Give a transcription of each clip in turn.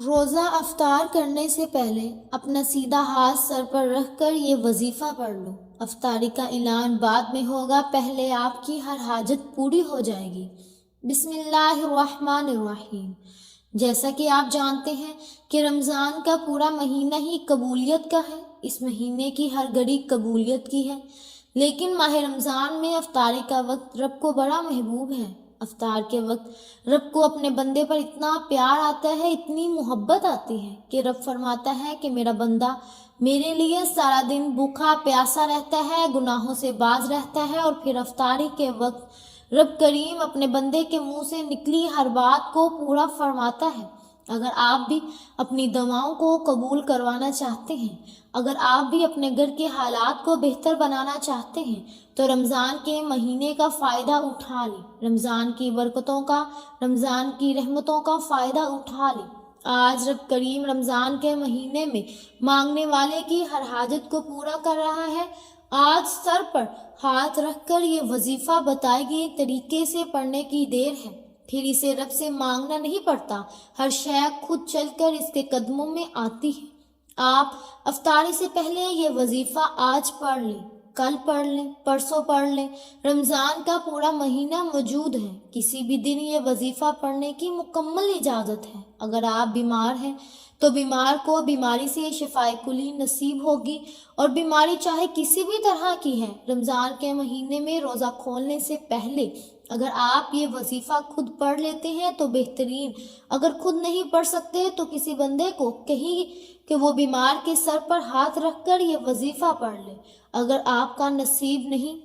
روزہ افطار کرنے سے پہلے اپنا سیدھا ہاتھ سر پر رکھ کر یہ وظیفہ پڑھ لو۔ افطاری کا اعلان بعد میں ہوگا، پہلے آپ کی ہر حاجت پوری ہو جائے گی۔ بسم اللہ الرحمن الرحیم۔ جیسا کہ آپ جانتے ہیں کہ رمضان کا پورا مہینہ ہی قبولیت کا ہے، اس مہینے کی ہر گھڑی قبولیت کی ہے، لیکن ماہ رمضان میں افطاری کا وقت رب کو بڑا محبوب ہے۔ افطار کے وقت رب کو اپنے بندے پر اتنا پیار آتا ہے، اتنی محبت آتی ہے کہ رب فرماتا ہے کہ میرا بندہ میرے لیے سارا دن بھوکا پیاسا رہتا ہے، گناہوں سے باز رہتا ہے، اور پھر افطاری کے وقت رب کریم اپنے بندے کے منہ سے نکلی ہر بات کو پورا فرماتا ہے۔ اگر آپ بھی اپنی دعاؤں کو قبول کروانا چاہتے ہیں، اگر آپ بھی اپنے گھر کے حالات کو بہتر بنانا چاہتے ہیں تو رمضان کے مہینے کا فائدہ اٹھا لیں، رمضان کی برکتوں کا، رمضان کی رحمتوں کا فائدہ اٹھا لیں۔ آج رب کریم رمضان کے مہینے میں مانگنے والے کی ہر حاجت کو پورا کر رہا ہے۔ آج سر پر ہاتھ رکھ کر یہ وظیفہ بتائے گئے طریقے سے پڑھنے کی دیر ہے، پھر اسے رب سے مانگنا نہیں پڑتا، ہر شے خود چل کر اس کے قدموں میں آتی ہے۔ آپ افطاری سے پہلے یہ وظیفہ آج پڑھ لیں، کل پڑھ لیں، پرسوں پڑھ لیں، رمضان کا پورا مہینہ موجود ہے، کسی بھی دن یہ وظیفہ پڑھنے کی مکمل اجازت ہے۔ اگر آپ بیمار ہیں تو بیمار کو بیماری سے شفائے کلی نصیب ہوگی، اور بیماری چاہے کسی بھی طرح کی ہے، رمضان کے مہینے میں روزہ کھولنے سے پہلے اگر آپ یہ وظیفہ خود پڑھ لیتے ہیں تو بہترین، اگر خود نہیں پڑھ سکتے تو کسی بندے کو کہیں کہ وہ بیمار کے سر پر ہاتھ رکھ کر یہ وظیفہ پڑھ لے۔ اگر آپ کا نصیب نہیں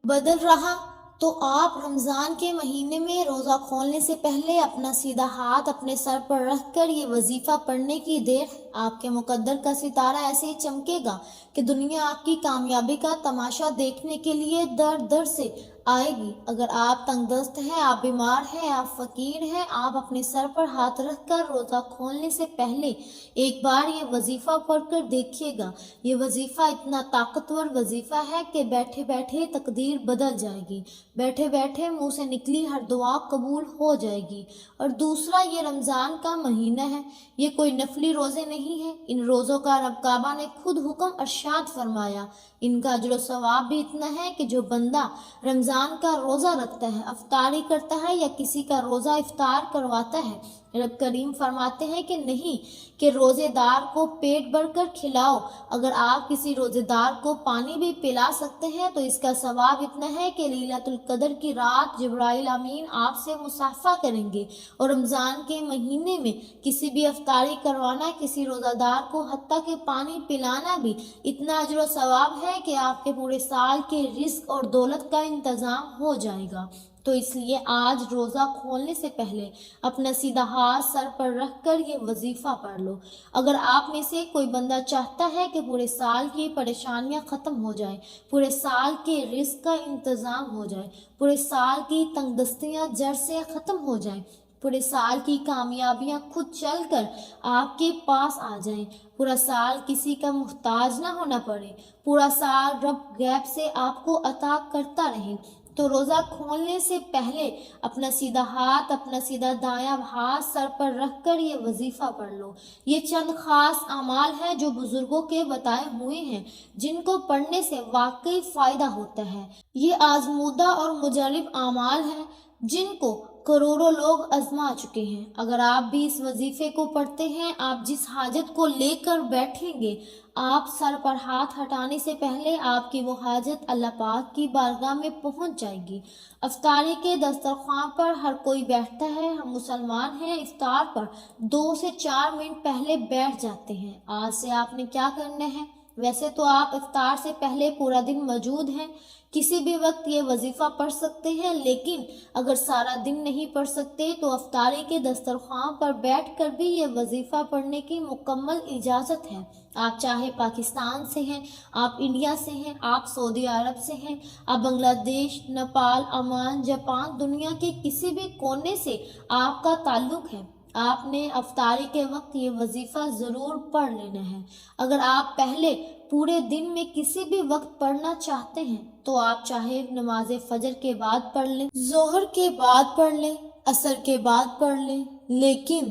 بدل رہا تو آپ رمضان کے مہینے میں روزہ کھولنے سے پہلے اپنا سیدھا ہاتھ اپنے سر پر رکھ کر یہ وظیفہ پڑھنے کی دیر ہے۔ آپ کے مقدر کا ستارہ ایسے ہی چمکے گا کہ دنیا آپ کی کامیابی کا تماشا دیکھنے کے لیے در در سے آئے گی۔ اگر آپ تنگ دست ہیں، آپ بیمار ہیں، آپ فقیر ہیں، آپ اپنے سر پر ہاتھ رکھ کر روزہ کھولنے سے پہلے ایک بار یہ وظیفہ پڑھ کر دیکھیے گا۔ یہ وظیفہ اتنا طاقتور وظیفہ ہے کہ بیٹھے بیٹھے تقدیر بدل جائے گی، بیٹھے بیٹھے منہ سے نکلی ہر دعا قبول ہو جائے گی۔ اور دوسرا، یہ رمضان کا مہینہ ہے، یہ کوئی نفلی روزے نہیں ہیں، ان روزوں کا رب کعبہ نے خود حکم ارشاد فرمایا۔ ان کا اجر و ثواب بھی اتنا ہے کہ جو بندہ رمضان کا روزہ رکھتا ہے، افطاری کرتا ہے یا کسی کا روزہ افطار کرواتا ہے، رب کریم فرماتے ہیں کہ نہیں کہ روزے دار کو پیٹ بھر کر کھلاؤ۔ اگر آپ کسی روزے دار کو پانی بھی پلا سکتے ہیں تو اس کا ثواب اتنا ہے کہ لیلۃ القدر کی رات جبرائیل امین آپ سے مصافحہ کریں گے۔ اور رمضان کے مہینے میں کسی بھی افطاری کروانا، کسی روزہ دار کو حتیٰ کہ پانی پلانا بھی اتنا اجر و ثواب ہے کہ آپ کے پورے سال کے رزق اور دولت کا انتظام ہو جائے گا۔ تو اس لیے آج روزہ کھولنے سے پہلے اپنا سیدھا ہاتھ سر پر رکھ کر یہ وظیفہ پڑھ لو۔ اگر آپ میں سے کوئی بندہ چاہتا ہے کہ پورے سال کی پریشانیاں ختم ہو جائیں، پورے سال کے رزق کا انتظام ہو جائے، پورے سال کی تنگ دستیاں جڑ سے ختم ہو جائیں، پورے سال کی کامیابیاں خود چل کر آپ کے پاس آ جائیں، پورا سال کسی کا محتاج نہ ہونا پڑے، پورا سال رب غیب سے آپ کو عطا کرتا رہے، تو روزہ کھولنے سے پہلے اپنا سیدھا ہاتھ، اپنا سیدھا دایاں ہاتھ سر پر رکھ کر یہ وظیفہ پڑھ لو۔ یہ چند خاص اعمال ہیں جو بزرگوں کے بتائے ہوئے ہیں، جن کو پڑھنے سے واقعی فائدہ ہوتا ہے۔ یہ آزمودہ اور مجرب اعمال ہیں جن کو کروڑوں لوگ آزما چکے ہیں۔ اگر آپ بھی اس وظیفے کو پڑھتے ہیں، آپ جس حاجت کو لے کر بیٹھیں گے، آپ سر پر ہاتھ ہٹانے سے پہلے آپ کی وہ حاجت اللہ پاک کی بارگاہ میں پہنچ جائے گی۔ افطاری کے دسترخوان پر ہر کوئی بیٹھتا ہے، ہم مسلمان ہیں افطار پر 2 سے 4 منٹ پہلے بیٹھ جاتے ہیں۔ آج سے آپ نے کیا کرنا ہے؟ ویسے تو آپ افطار سے پہلے پورا دن موجود ہیں، کسی بھی وقت یہ وظیفہ پڑھ سکتے ہیں، لیکن اگر سارا دن نہیں پڑھ سکتے تو افطاری کے دسترخوان پر بیٹھ کر بھی یہ وظیفہ پڑھنے کی مکمل اجازت ہے۔ آپ چاہے پاکستان سے ہیں، آپ انڈیا سے ہیں، آپ سعودی عرب سے ہیں، آپ بنگلہ دیش، نیپال، عمان، جاپان، دنیا کے کسی بھی کونے سے آپ کا تعلق ہے، آپ نے افطاری کے وقت یہ وظیفہ ضرور پڑھ لینا ہے۔ اگر آپ پہلے پورے دن میں کسی بھی وقت پڑھنا چاہتے ہیں تو آپ چاہے نماز فجر کے بعد پڑھ لیں، ظہر کے بعد پڑھ لیں، عصر کے بعد پڑھ لیں، لیکن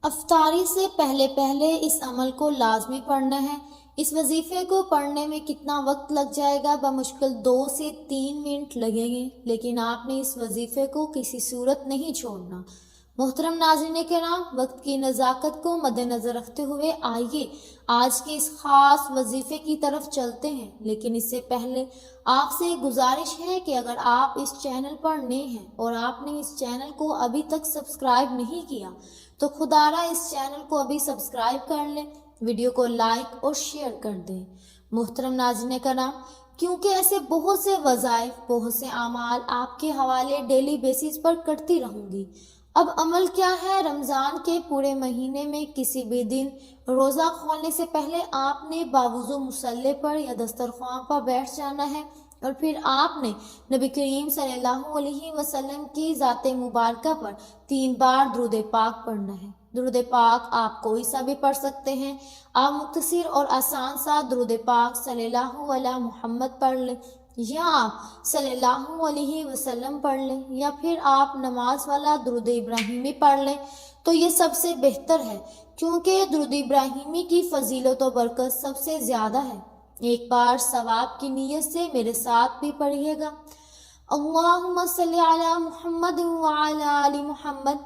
افطاری سے پہلے پہلے اس عمل کو لازمی پڑھنا ہے۔ اس وظیفے کو پڑھنے میں کتنا وقت لگ جائے گا؟ بمشکل 2 سے 3 منٹ لگیں گے، لیکن آپ نے اس وظیفے کو کسی صورت نہیں چھوڑنا۔ محترم ناظرین کرام، وقت کی نزاکت کو مد نظر رکھتے ہوئے آئیے آج کے اس خاص وظیفے کی طرف چلتے ہیں، لیکن اس سے پہلے آپ سے گزارش ہے کہ اگر آپ اس چینل پر نئے ہیں اور آپ نے اس چینل کو ابھی تک سبسکرائب نہیں کیا تو خدارہ اس چینل کو ابھی سبسکرائب کر لیں، ویڈیو کو لائک اور شیئر کر دیں۔ محترم ناظرین کرام، کیونکہ ایسے بہت سے وظائف، بہت سے اعمال آپ کے حوالے ڈیلی بیسس پر کرتی رہوں گی۔ اب عمل کیا ہے؟ رمضان کے پورے مہینے میں کسی بھی دن روزہ کھولنے سے پہلے آپ نے باوضو مصلی پر یا دسترخوان پر بیٹھ جانا ہے، اور پھر آپ نے نبی کریم صلی اللہ علیہ وسلم کی ذات مبارکہ پر 3 بار درود پاک پڑھنا ہے۔ درود پاک آپ کوئی سا بھی پڑھ سکتے ہیں۔ آپ مختصر اور آسان سا درود پاک صلی اللہ علیہ محمد پڑھ لیں، یا آپ صلی اللہ علیہ وسلم پڑھ لیں، یا پھر آپ نماز والا درود ابراہیمی پڑھ لیں تو یہ سب سے بہتر ہے، کیونکہ درود ابراہیمی کی فضیلت و برکت سب سے زیادہ ہے۔ ایک بار ثواب کی نیت سے میرے ساتھ بھی پڑھیے گا۔ اللہم صلی علی محمد وعلی آل محمد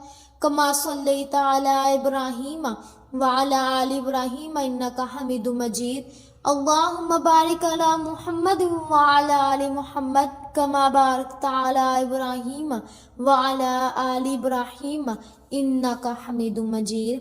کما صلیت علی ابراہیم وعلی آل ابراہیم انک حمید مجید۔ اللہم بارک علی محمد وعلی آل محمد کما بارکت علی ابراہیم وعلی آل ابراہیم انک حمید مجید۔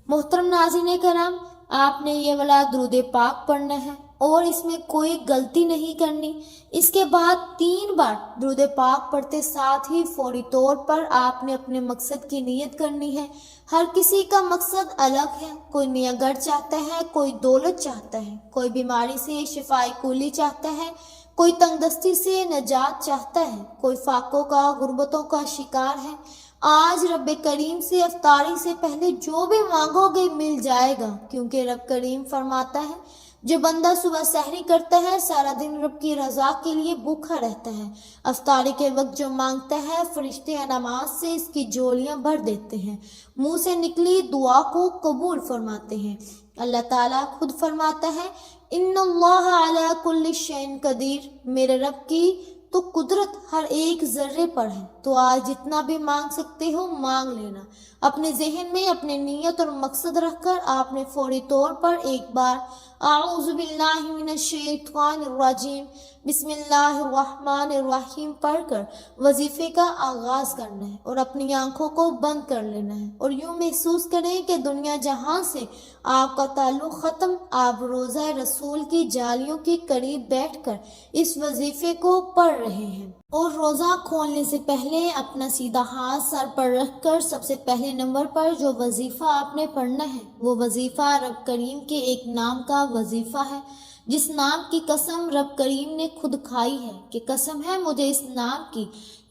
محترم ناظرین کرام، آپ نے یہ والا درود پاک پڑھنا ہے اور اس میں کوئی غلطی نہیں کرنی۔ اس کے بعد 3 بار درود پاک پڑھتے ساتھ ہی فوری طور پر آپ نے اپنے مقصد کی نیت کرنی ہے۔ ہر کسی کا مقصد الگ ہے، کوئی نیا گھر چاہتا ہے، کوئی دولت چاہتا ہے، کوئی بیماری سے شفائے کلی چاہتا ہے، کوئی تنگ دستی سے نجات چاہتا ہے، کوئی فاقوں کا، غربتوں کا شکار ہے۔ آج رب کریم سے افطاری سے پہلے جو بھی مانگو گے مل جائے گا، کیونکہ رب کریم فرماتا ہے جو بندہ صبح سحری کرتا ہے سارا دن رب کی رضا کے لیے بھوکا رہتا ہے، افطاری کے وقت جو مانگتا ہے فرشتے نماز سے اس کی جولیاں بھر دیتے ہیں، منہ سے نکلی دعا کو قبول فرماتے ہیں۔ اللہ تعالیٰ خود فرماتا ہے ان اللہ علی کل شیء قدیر، میرے رب کی تو قدرت ہر ایک ذرے پر ہے، تو آج جتنا بھی مانگ سکتے ہو مانگ لینا۔ اپنے ذہن میں اپنے نیت اور مقصد رکھ کر آپ نے فوری طور پر ایک بار اعوذ باللہ من الشیطان الرجیم بسم اللہ الرحمن الرحیم پڑھ کر وظیفے کا آغاز کرنا ہے، اور اپنی آنکھوں کو بند کر لینا ہے، اور یوں محسوس کریں کہ دنیا جہاں سے آپ کا تعلق ختم، آپ روضہ رسول کی جالیوں کے قریب بیٹھ کر اس وظیفے کو پڑھ رہے ہیں۔ اور روزہ کھولنے سے پہلے اپنا سیدھا ہاتھ سر پر رکھ کر سب سے پہلے نمبر پر جو وظیفہ آپ نے پڑھنا ہے وہ وظیفہ رب کریم کے ایک نام کا وظیفہ ہے، جس نام کی قسم رب کریم نے خود کھائی ہے کہ قسم ہے مجھے اس نام کی،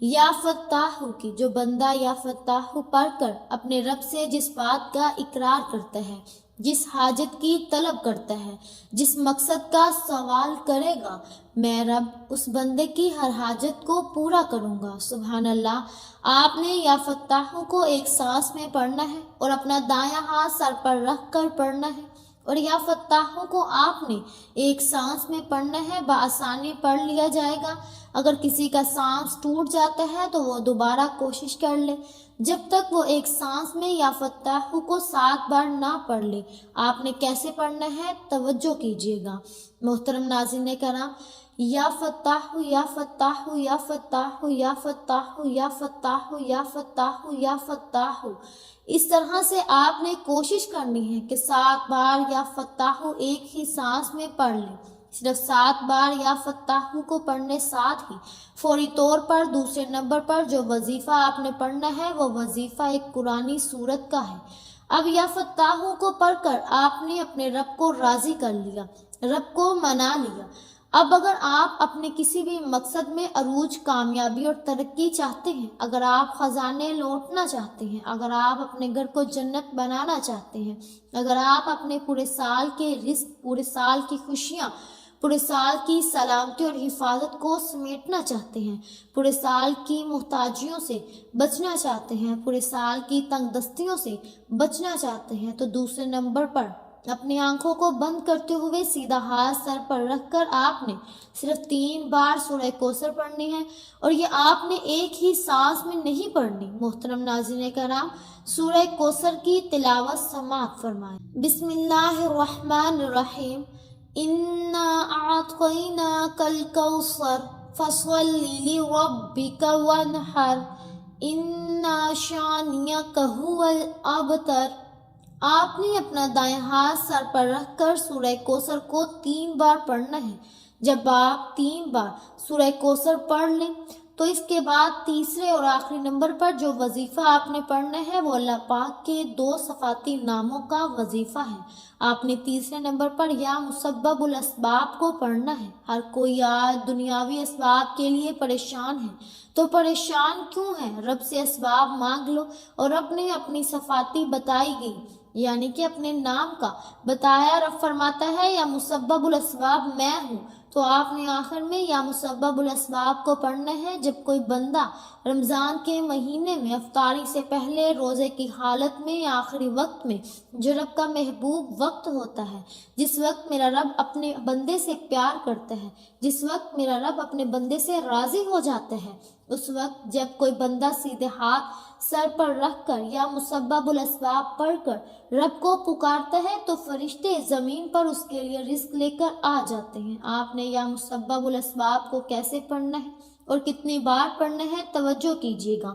یا فتاح کی، جو بندہ یا فتاح پڑھ کر اپنے رب سے جس بات کا اقرار کرتا ہے، جس حاجت کی طلب کرتا ہے، جس مقصد کا سوال کرے گا، میں رب اس بندے کی ہر حاجت کو پورا کروں گا۔ سبحان اللہ۔ آپ نے یا فتاح کو ایک سانس میں پڑھنا ہے اور اپنا دایاں ہاتھ سر پر رکھ کر پڑھنا ہے، اور یا فتاح کو آپ نے ایک سانس میں پڑھنا ہے، بآسانی پڑھ لیا جائے گا۔ اگر کسی کا سانس ٹوٹ جاتا ہے تو وہ دوبارہ کوشش کر لے، جب تک وہ ایک سانس میں یا فتاح کو 7 بار نہ پڑھ لے۔ آپ نے کیسے پڑھنا ہے توجہ کیجیے گا۔ محترم ناظرین کرام، یا فتاح یا فتاح یا فتاح یا فتاح یا فتاح یا فتاح یا فتاح، اس طرح سے آپ نے کوشش کرنی ہے کہ 7 بار یا فتاح ایک ہی سانس میں پڑھ لیں۔ صرف 7 بار یا فتاح کو پڑھنے ساتھ ہی فوری طور پر دوسرے نمبر پر جو وظیفہ آپ نے پڑھنا ہے وہ وظیفہ ایک قرآنی سورت کا ہے۔ اب یا فتاح کو پڑھ کر آپ نے اپنے رب کو راضی کر لیا، رب کو منا لیا۔ اب اگر آپ اپنے کسی بھی مقصد میں عروج، کامیابی اور ترقی چاہتے ہیں، اگر آپ خزانے لوٹنا چاہتے ہیں، اگر آپ اپنے گھر کو جنت بنانا چاہتے ہیں، اگر آپ اپنے پورے سال کے رزق، پورے سال کی خوشیاں، پورے سال کی سلامتی اور حفاظت کو سمیٹنا چاہتے ہیں، پورے سال کی محتاجیوں سے بچنا چاہتے ہیں، پورے سال کی تنگ دستیوں سے بچنا چاہتے ہیں، تو دوسرے نمبر پر اپنی آنکھوں کو بند کرتے ہوئے سیدھا ہاتھ سر پر رکھ کر آپ نے صرف 3 بار سورہ کوثر پڑھنی ہے، اور یہ آپ نے ایک ہی سانس میں نہیں پڑھنی۔ محترم ناظرین کرام، سورہ کوثر کی تلاوت سماعت فرمائیں۔ بسم اللہ الرحمن الرحیم۔ اِنَّا أَعْطَيْنَاكَ الْكَوْثَرَ فَصَلِّ لِرَبِّكَ وَانْحَرْ إِنَّ شَانِئَكَ هُوَ الْأَبْتَرُ۔ آپ نے اپنا دائیں ہاتھ سر پر رکھ کر سورہ کوثر کو 3 بار پڑھنا ہے۔ جب آپ 3 بار سورہ کوثر پڑھ لیں تو اس کے بعد تیسرے اور آخری نمبر پر جو وظیفہ آپ نے پڑھنا ہے وہ اللہ پاک کے 2 صفاتی ناموں کا وظیفہ ہے۔ آپ نے تیسرے نمبر پر یا مسبب الاسباب کو پڑھنا ہے۔ ہر کوئی آج دنیاوی اسباب کے لیے پریشان ہے، تو پریشان کیوں ہے؟ رب سے اسباب مانگ لو، اور رب نے اپنی صفاتی بتائی گئی، یعنی کہ اپنے نام کا بتایا۔ رب فرماتا ہے یا مسبب الاسباب میں ہوں، تو آپ نے آخر میں یا مسبب الاسباب کو پڑھنا ہے۔ جب کوئی بندہ رمضان کے مہینے میں افطاری سے پہلے روزے کی حالت میں آخری وقت میں، جو رب کا محبوب وقت ہوتا ہے، جس وقت میرا رب اپنے بندے سے پیار کرتا ہے، جس وقت میرا رب اپنے بندے سے راضی ہو جاتا ہے، اس وقت جب کوئی بندہ سیدھے ہاتھ سر پر رکھ کر یا مسبب الاسباب پڑھ کر رب کو پکارتا ہے تو فرشتے زمین پر اس کے لیے رزق لے کر آ جاتے ہیں۔ آپ نے یا مسبب الاسباب کو کیسے پڑھنا ہے اور کتنی بار پڑھنا ہے، توجہ کیجیے گا۔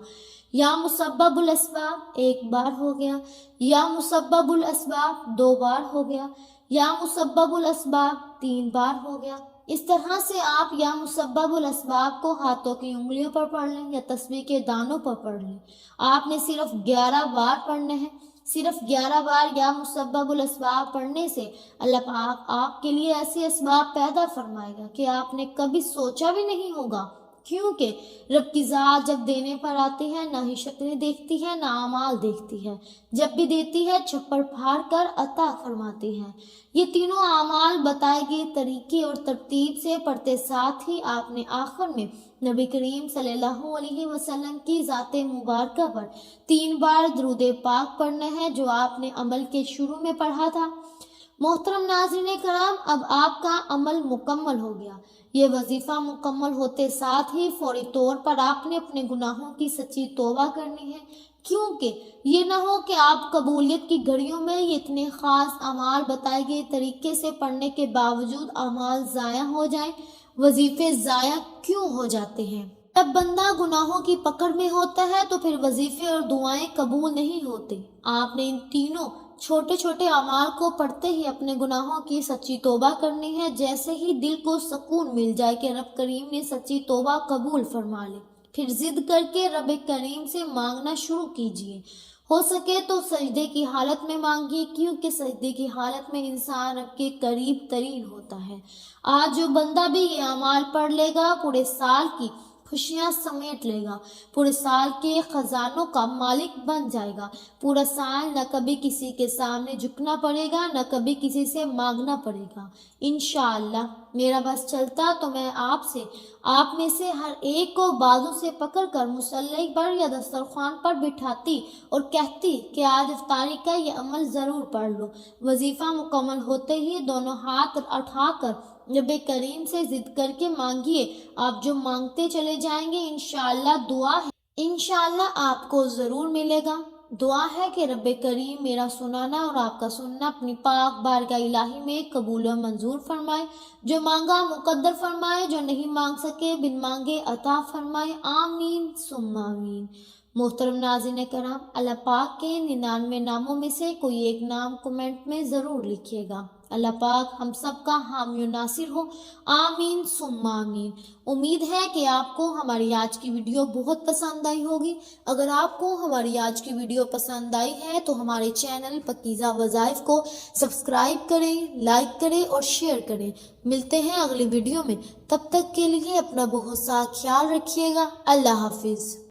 یا مسبب الاسباب 1 بار ہو گیا، یا مسبب الاسباب 2 بار ہو گیا، یا مسبب الاسباب 3 بار ہو گیا۔ اس طرح سے آپ یا مسبب الاسباب کو ہاتھوں کی انگلیوں پر پڑھ لیں یا تسبیح کے دانوں پر پڑھ لیں۔ آپ نے صرف 11 بار پڑھنا ہے۔ صرف 11 بار یا مسبب الاسباب پڑھنے سے اللہ پاک آپ کے لیے ایسے اسباب پیدا فرمائے گا کہ آپ نے کبھی سوچا بھی نہیں ہوگا، کیونکہ رب کی ذات جب دینے پر آتی ہے نہ ہی شکلیں دیکھتی ہے نہ اعمال دیکھتی ہے، جب بھی دیتی ہے چھپڑ پھاڑ کر عطا فرماتی ہے۔ یہ تینوں اعمال بتائے گئے طریقے اور ترتیب سے پڑھتے ساتھ ہی آپ نے آخر میں نبی کریم صلی اللہ علیہ وسلم کی ذات مبارکہ پر 3 بار درود پاک پڑھنا ہے، جو آپ نے عمل کے شروع میں پڑھا تھا۔ محترم ناظرین کرام، اب آپ کا عمل مکمل ہو گیا۔ یہ وظیفہ مکمل ہوتے ساتھ ہی فوری طور پر آپ نے اپنے گناہوں کی سچی توبہ کرنی ہے، کیونکہ یہ نہ ہو کہ آپ قبولیت کی گھڑیوں میں یہ اتنے خاص اعمال بتائے گئے طریقے سے پڑھنے کے باوجود اعمال ضائع ہو جائیں۔ وظیفے ضائع کیوں ہو جاتے ہیں؟ جب بندہ گناہوں کی پکڑ میں ہوتا ہے تو پھر وظیفے اور دعائیں قبول نہیں ہوتے۔ آپ نے ان تینوں چھوٹے چھوٹے اعمال کو پڑھتے ہی اپنے گناہوں کی سچی توبہ کرنی ہے۔ جیسے ہی دل کو سکون مل جائے کہ رب کریم نے سچی توبہ قبول فرما لی، پھر ضد کر کے رب کریم سے مانگنا شروع کیجیے۔ ہو سکے تو سجدے کی حالت میں مانگیے، کیونکہ سجدے کی حالت میں انسان رب کے قریب ترین ہوتا ہے۔ آج جو بندہ بھی یہ اعمال پڑھ لے گا پورے سال کی خوشیاں سمیٹ لے گا، پورے سال کے خزانوں کا مالک بن جائے گا۔ پورا سال نہ کبھی کسی کے سامنے جھکنا پڑے گا، نہ کبھی کسی سے مانگنا پڑے گا۔ انشاءاللہ میرا بس چلتا تو میں آپ میں سے ہر ایک کو بازو سے پکڑ کر مصلی پر یا دسترخوان پر بٹھاتی اور کہتی کہ آج افطاری کا یہ عمل ضرور پڑھ لو۔ وظیفہ مکمل ہوتے ہی دونوں ہاتھ اٹھا کر رب کریم سے ضد کر کے مانگیے۔ آپ جو مانگتے چلے جائیں گے انشاءاللہ دعا ہے، انشاءاللہ آپ کو ضرور ملے گا۔ دعا ہے کہ رب کریم میرا سنانا اور آپ کا سننا اپنی پاک بارگاہ الہی میں قبول و منظور فرمائے۔ جو مانگا مقدر فرمائے، جو نہیں مانگ سکے بن مانگے عطا فرمائے۔ آمین ثم آمین۔ محترم ناظرین کرام، اللہ پاک کے 99 ناموں میں سے کوئی ایک نام کمنٹ میں ضرور لکھیے گا۔ اللہ پاک ہم سب کا حامی و ناصر ہو، آمین ثم آمین۔ امید ہے کہ آپ کو ہماری آج کی ویڈیو بہت پسند آئی ہوگی۔ اگر آپ کو ہماری آج کی ویڈیو پسند آئی ہے تو ہمارے چینل پکیزہ وظائف کو سبسکرائب کریں، لائک کریں اور شیئر کریں۔ ملتے ہیں اگلی ویڈیو میں، تب تک کے لیے اپنا بہت سا خیال رکھیے گا۔ اللہ حافظ۔